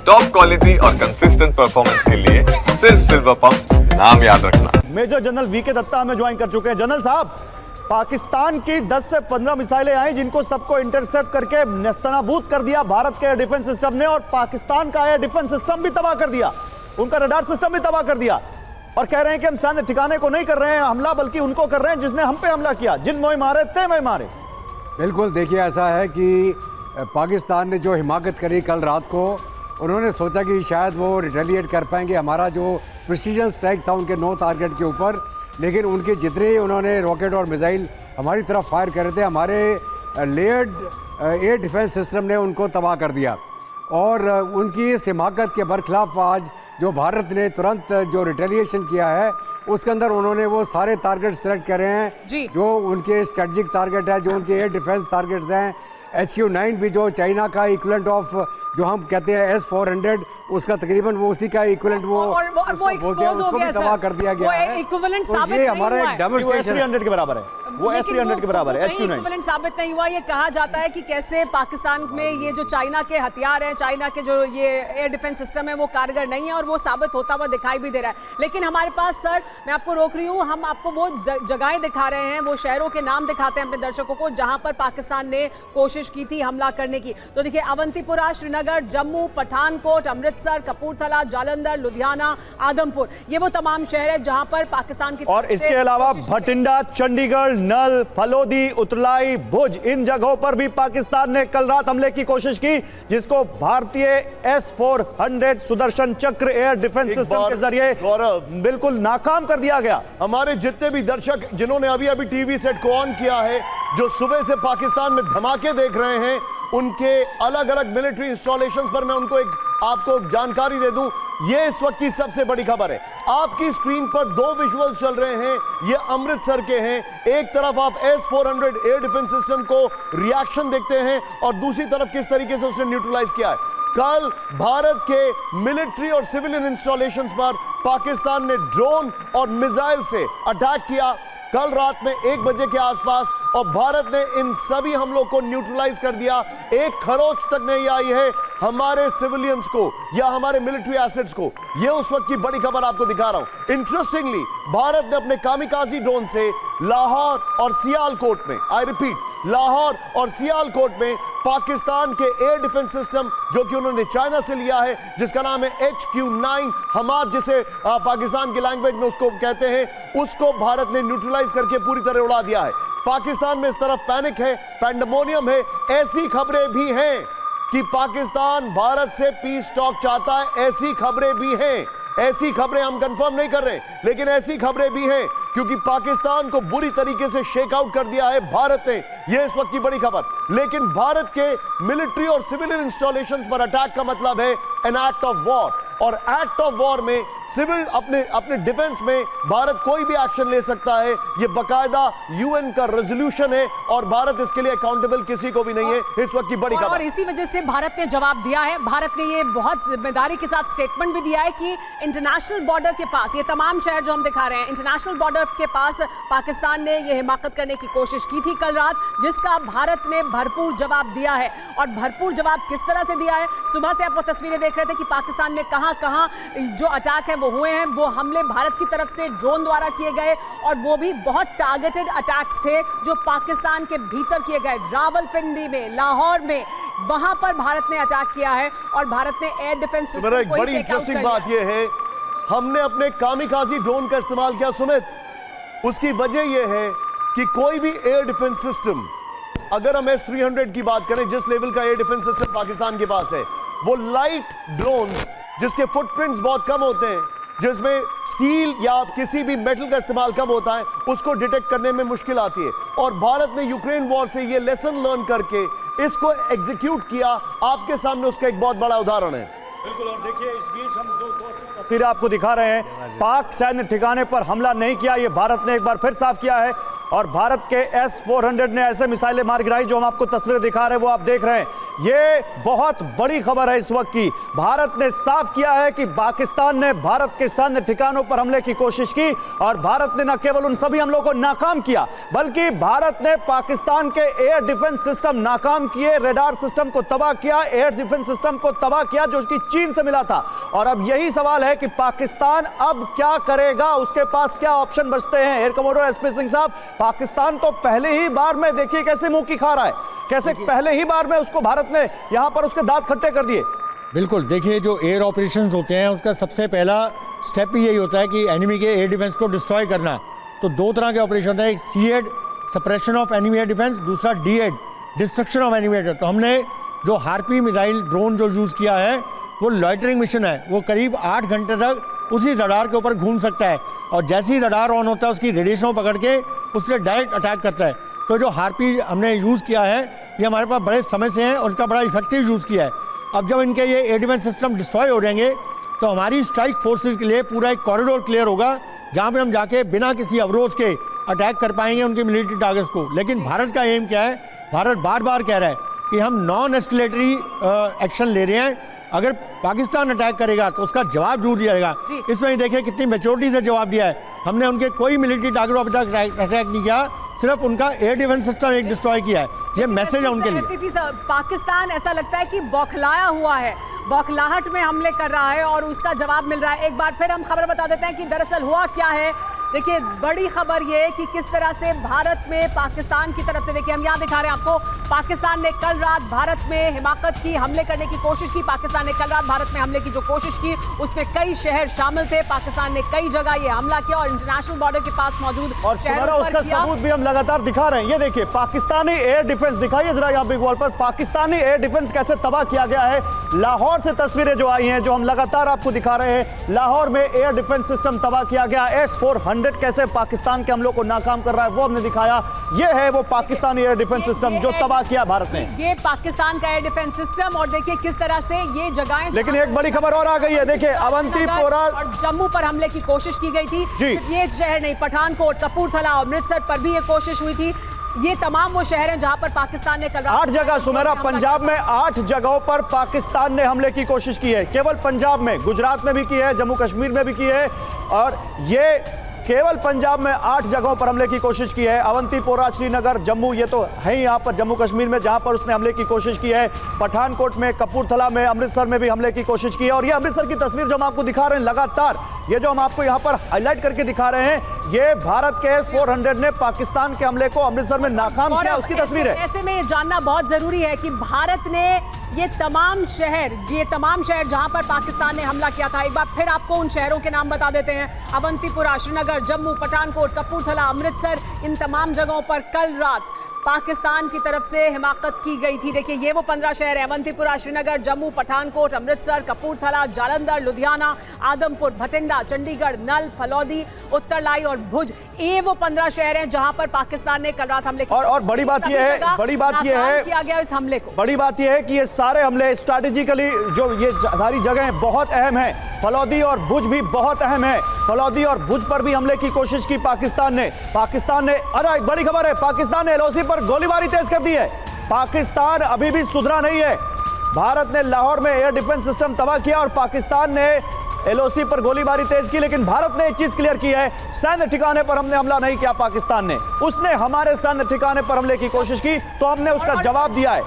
Top quality और consistent performance के लिए सिर्फ सिल्वर पंप नाम याद रखना। मेजर जनरल वीके दत्ता हमें ज्वाइन कर चुके हैं। जनरल साहब, पाकिस्तान की 10 से 15 मिसाइलें आई जिनको सबको इंटरसेप्ट करके नेस्तनाबूद कर दिया भारत के एयर डिफेंस सिस्टम ने, और पाकिस्तान का एयर डिफेंस सिस्टम भी तबाह कर दिया, उनका रडार सिस्टम भी तबाह कर दिया, और कह रहे हैं कि हम शायद ठिकाने को नहीं कर रहे हैं हमला, बल्कि उनको कर रहे हैं जिसने हम पे हमला किया, जिन मोए मारे ते मोए मारे। बिल्कुल, देखिए ऐसा है कि पाकिस्तान ने जो हिमाकत करी कल रात को, उन्होंने सोचा कि शायद वो रिटेलिएट कर पाएंगे हमारा जो प्रिसीजन स्ट्राइक था उनके 9 टारगेट के ऊपर, लेकिन उनके जितने उन्होंने रॉकेट और मिसाइल हमारी तरफ फायर कर रहे थे, हमारे लेयर्ड एयर डिफेंस सिस्टम ने उनको तबाह कर दिया। और उनकी इस हिमाकत के बरखिलाफ आज जो भारत ने तुरंत जो रिटेलिएशन किया है उसके अंदर उन्होंने वो सारे टारगेट सेलेक्ट करे हैं जो उनके स्ट्रेटजिक टारगेट है, जो उनके एयर डिफेंस टारगेट्स हैं। HQ-9 भी जो चाइना का इक्विवेलेंट ऑफ जो हम कहते हैं S-400, उसका तकरीबन वो उसी का इक्विवेलेंट वो बोलते हैं, उसको भी तबाह कर दिया गया है। इक्विवेलेंट तो साबित ये नहीं हमारा हुआ एक डेमोंस्ट्रेशन S-300 के बराबर है, वो S-300 के बराबर है, HQ-9 इक्विवेलेंट साबित नहीं हुआ। ये कहा जाता है कि कैसे पाकिस्तान में ये जो चाइना के हथियार हैं, चाइना के जो ये एयर डिफेंस सिस्टम है वो कारगर नहीं है, और वो साबित होता हुआ दिखाई भी दे रहा है। लेकिन हमारे पास, सर मैं आपको रोक रही हूँ, हम आपको वो जगहें दिखा रहे हैं, वो शहरों के नाम दिखाते हैं अपने दर्शकों को जहां पर पाकिस्तान ने कोशिश की थी हमला करने की। तो देखिए, अवंतीपुरा, श्रीनगर, जम्मू, पठानकोट, अमृतसर, कपूरथला, जालंधर, लुधियाना, आदमपुर, ये वो तमाम शहर है जहां पर पाकिस्तान की, और इसके अलावा भटिंडा, चंडीगढ़, नल, फलोदी, उतरलाई, भुज, इन जगहों पर भी पाकिस्तान ने कल रात हमले की कोशिश की, जिसको भारतीय S-400 सुदर्शन चक्र एयर डिफेंस सिस्टम के जरिए बिल्कुल नाकाम कर दिया गया। हमारे जितने भी दर्शक जिन्होंने अभी अभी टीवी सेट को ऑन किया है, जो सुबह से पाकिस्तान में धमाके देख रहे हैं, उनके अलग अलग मिलिट्री इंस्टॉलेशंस पर मैं उनको आपको जानकारी दे दूं। ये इस वक्त की सबसे बड़ी खबर है। आपकी स्क्रीन पर 2 विजुअल चल रहे हैं, ये अमृतसर के हैं। एक तरफ आप S-400 एयर डिफेंस सिस्टम को रिएक्शन देखते हैं, और दूसरी तरफ किस तरीके से उसने न्यूट्रलाइज किया है। कल भारत के मिलिट्री और सिविलियन इंस्टॉलेशंस पर पाकिस्तान ने ड्रोन और मिसाइल से अटैक किया कल रात में 1 बजे के आसपास, और भारत ने इन सभी हमलों को न्यूट्रलाइज कर दिया। एक खरोच तक नहीं आई है हमारे सिविलियंस को या हमारे मिलिट्री एसेट्स को। यह उस वक्त की बड़ी खबर आपको दिखा रहा हूं। इंटरेस्टिंगली, भारत ने अपने कामिकाजी ड्रोन से लाहौर और सियालकोट में, आई रिपीट, लाहौर और सियालकोट में पाकिस्तान के एयर डिफेंस सिस्टम, जो कि उन्होंने चाइना से लिया है, जिसका नाम है HQ-9 हमाद, जिसे पाकिस्तान की लैंग्वेज में उसको कहते हैं, उसको भारत ने न्यूट्रलाइज करके पूरी तरह उड़ा दिया है। पाकिस्तान में इस तरफ पैनिक है, पैंडेमोनियम है। ऐसी खबरें भी हैं कि पाकिस्तान भारत से पीस टॉक चाहता है, ऐसी खबरें भी हैं। ऐसी खबरें हम कंफर्म नहीं कर रहे, लेकिन ऐसी खबरें भी हैं, क्योंकि पाकिस्तान को बुरी तरीके से शेक आउट कर दिया है भारत ने। यह इस वक्त की बड़ी खबर। लेकिन भारत के मिलिट्री और सिविलियन इंस्टॉलेशंस पर अटैक का मतलब है एन एक्ट ऑफ वॉर, और एक्ट ऑफ वॉर में सिविल अपने डिफेंस में भारत कोई भी एक्शन ले सकता है। यह बकायदा UN का रेजोल्यूशन है, और भारत इसके लिए अकाउंटेबल किसी को भी नहीं है। इस वक्त की बड़ी खबर, और इसी वजह से भारत ने जवाब दिया है। भारत ने ये बहुत जिम्मेदारी के साथ स्टेटमेंट भी दिया है कि इंटरनेशनल बॉर्डर के पास, ये तमाम शहर जो हम दिखा रहे हैं, इंटरनेशनल बॉर्डर के पास पाकिस्तान ने ये हिमाकत करने की कोशिश की थी कल रात, जिसका भारत ने भरपूर जवाब दिया है। और भरपूर जवाब किस तरह से दिया है? सुबह से आप वो तस्वीरें देख रहे थे कि पाकिस्तान में कहां जो अटैक है वो हुए हैं। वो हमले भारत की तरफ से ड्रोन द्वारा किए गए, और वो भी बहुत टारगेटेड अटैक्स थे जो पाकिस्तान के भीतर किए गए। रावलपिंडी में, लाहौर में, वहां पर भारत ने अटैक किया है, और भारत ने एयर डिफेंस सिस्टम एक बड़ी इंटरेस्टिंग बात यह है, हमने अपने कामिकाजी ड्रोन का इस्तेमाल किया सुमित। उसकी वजह यह है कि कोई भी एयर डिफेंस सिस्टम, अगर हम S-300 की बात करें, जिस लेवल का एयर डिफेंस सिस्टम पाकिस्तान के पास है, वो लाइट ड्रोन जिसके फुटप्रिंट्स बहुत कम होते हैं, जिसमें स्टील या किसी भी मेटल का इस्तेमाल कम होता है, उसको डिटेक्ट करने में मुश्किल आती है। और भारत ने यूक्रेन वॉर से ये लेसन लर्न करके इसको एग्जीक्यूट किया। आपके सामने उसका एक बहुत बड़ा उदाहरण है। बिल्कुल, और देखिए इस बीच हम दो तस्वीरें आपको दिखा रहे हैं। पाक सैन्य ठिकाने पर हमला नहीं किया, ये भारत ने एक बार फिर साफ किया है। और भारत के S-400 ने ऐसे मिसाइलें मार गिराई। जो हम आपको तस्वीरें दिखा रहे हैं वो आप देख रहे हैं। ये बहुत बड़ी खबर है इस वक्त की। भारत ने साफ किया है कि पाकिस्तान ने भारत के सैन्य ठिकानों पर हमले की कोशिश की और भारत ने न केवल उन सभी हमलों को नाकाम किया बल्कि भारत ने पाकिस्तान के एयर डिफेंस सिस्टम नाकाम किए, रडार सिस्टम को तबाह किया, एयर डिफेंस सिस्टम को तबाह किया जो कि चीन से मिला था। और अब यही सवाल है कि पाकिस्तान अब क्या करेगा, उसके पास क्या ऑप्शन बचते हैं। एयर कमोडोर एसपी सिंह साहब, पाकिस्तान तो पहले ही बार में देखिए कैसे मुंह की खा रहा है, कैसे पहले ही बार में उसको भारत ने यहां पर उसके दांत खट्टे कर दिए। बिल्कुल, देखिए जो एयर ऑपरेशंस होते हैं उसका सबसे पहला स्टेप ही यही होता है कि एनिमी के एयर डिफेंस को डिस्ट्रॉय करना। तो दो तरह के ऑपरेशन होते हैं, एक SEAD suppression of enemy air defence, दूसरा DEAD destruction of enemy air. तो हमने जो हार्पी मिसाइल ड्रोन जो यूज़ किया है वो लॉइटरिंग मिशन है, वो करीब 8 घंटे तक उसी रडार के ऊपर घूम सकता है और जैसे ही रडार ऑन होता है उसकी रेडिएशन को पकड़ के उस पर डायरेक्ट अटैक करता है। तो जो हार्पी हमने यूज़ किया है ये हमारे पास बड़े समय से है और इसका बड़ा इफेक्टिव यूज़ किया है। अब जब इनके ये एयर डिफेंस सिस्टम डिस्ट्रॉय हो जाएंगे तो हमारी स्ट्राइक फोर्सेज के लिए पूरा एक कॉरिडोर क्लियर होगा जहाँ पे हम जाके बिना किसी अवरोध के अटैक कर पाएंगे उनके मिलिट्री टारगेट्स को। लेकिन भारत का एम क्या है, भारत बार बार कह रहा है कि हम नॉन एस्केलेटरी एक्शन ले रहे हैं। अगर पाकिस्तान अटैक करेगा तो उसका जवाब जरूर दिया जाएगा। इसमें ही देखिए कितनी मैच्योरिटी से जवाब दिया है। हमने उनके कोई मिलिट्री टारगेट अभी तक अटैक नहीं किया, सिर्फ उनका एयर डिफेंस सिस्टम एक डिस्ट्रॉय किया है। ये मैसेज है उनके लिए। एसपी साहब, पाकिस्तान ऐसा लगता है कि बौखलाया हुआ है, बौखलाहट में हमले कर रहा है और उसका जवाब मिल रहा है। एक बार फिर हम खबर बता देते हैं कि दरअसल हुआ क्या है। देखिए बड़ी खबर ये है कि किस तरह से भारत में पाकिस्तान की तरफ से, देखिए हम यहाँ दिखा रहे हैं आपको, पाकिस्तान ने कल रात भारत में हिमाकत की, हमले करने की कोशिश की। पाकिस्तान ने कल रात भारत में हमले की जो कोशिश की उसमें कई शहर शामिल थे। पाकिस्तान ने कई जगह ये हमला किया और इंटरनेशनल बॉर्डर के पास मौजूद और उसका सबूत भी हम लगातार दिखा रहे हैं। ये देखिए पाकिस्तानी एयर डिफेंस, दिखाइए जरा यहाँ बिग वॉल पर पाकिस्तानी एयर डिफेंस कैसे तबाह किया गया है। लाहौर से तस्वीरें जो आई हैं जो हम लगातार आपको दिखा रहे हैं, लाहौर में एयर डिफेंस सिस्टम तबाह किया गया। S-400 कैसे पाकिस्तान के हमलों को नाकाम कर रहा है वो हमने दिखाया। ये है वो पाकिस्तानी एयर डिफेंस सिस्टम जो तबाह किया भारत ने। ये पाकिस्तान का एयर डिफेंस सिस्टम और देखिए किस तरह से ये जगहें। लेकिन एक बड़ी खबर और आ गई है, देखिए अवंतीपोरा और जम्मू पर हमले की कोशिश की गई थी। ये शहर नहीं, पठानकोट, कपूरथला, अमृतसर पर भी ये कोशिश हुई थी। ये तमाम वो शहर हैं जहां पर पाकिस्तान ने कल 8 जगह, सुमेरा पंजाब में 8 जगहों पर पाकिस्तान ने हमले की कोशिश की है। केवल पंजाब में, गुजरात में भी की है, जम्मू कश्मीर में भी की है और ये केवल पंजाब में 8 जगहों पर हमले की कोशिश की है। अवंतीपोरा, श्रीनगर, जम्मू, ये तो है ही यहाँ पर जम्मू कश्मीर में जहाँ पर उसने हमले की कोशिश की है। पठानकोट में, कपूरथला में, अमृतसर में भी हमले की कोशिश की है। और ये अमृतसर की तस्वीर जो हम आपको दिखा रहे हैं लगातार, ये जो हम आपको यहाँ पर हाईलाइट करके दिखा रहे हैं, ये भारत के S-400 ने पाकिस्तान के हमले को अमृतसर में नाकाम किया, उसकी तस्वीर है। ऐसे में ये जानना बहुत जरूरी है कि भारत ने ये तमाम शहर जहां पर पाकिस्तान ने हमला किया था, एक बार फिर आपको उन शहरों के नाम बता देते हैं। अवंतीपुरा, श्रीनगर, जम्मू, पठानकोट, कपूरथला, अमृतसर, इन तमाम जगहों पर कल रात पाकिस्तान की तरफ से हिमाकत की गई थी। देखिए ये वो 15 शहर है, अवंतीपुरा, श्रीनगर, जम्मू, पठानकोट, अमृतसर, कपूरथला, जालंधर, लुधियाना, आदमपुर, भटिंडा, चंडीगढ़, नल, फलौदी, उत्तरलाई और भुज। ये वो 15 शहर हैं जहां पर पाकिस्तान ने कल रात हमले किए। और बड़ी बात यह है किया गया इस हमले को। बड़ी बात यह है कि ये सारे हमले स्ट्रैटेजिकली, जो ये सारी जगहें बहुत अहम हैं। फलौदी और भुज भी बहुत अहम है। फलौदी और भुज पर भी हमले की कोशिश की पाकिस्तान ने। अरे एक बड़ी खबर है, पाकिस्तान ने LOC पर गोलीबारी तेज कर दी है। पाकिस्तान अभी भी सुधरा नहीं है। भारत ने लाहौर में एयर डिफेंस सिस्टम तबाह किया और पाकिस्तान ने LOC पर गोलीबारी तेज की। लेकिन भारत ने एक चीज क्लियर की है, सैन्य ठिकाने पर हमने हमला नहीं किया। पाकिस्तान ने, उसने हमारे सैन्य ठिकाने पर हमले की कोशिश की तो हमने उसका जवाब दिया है।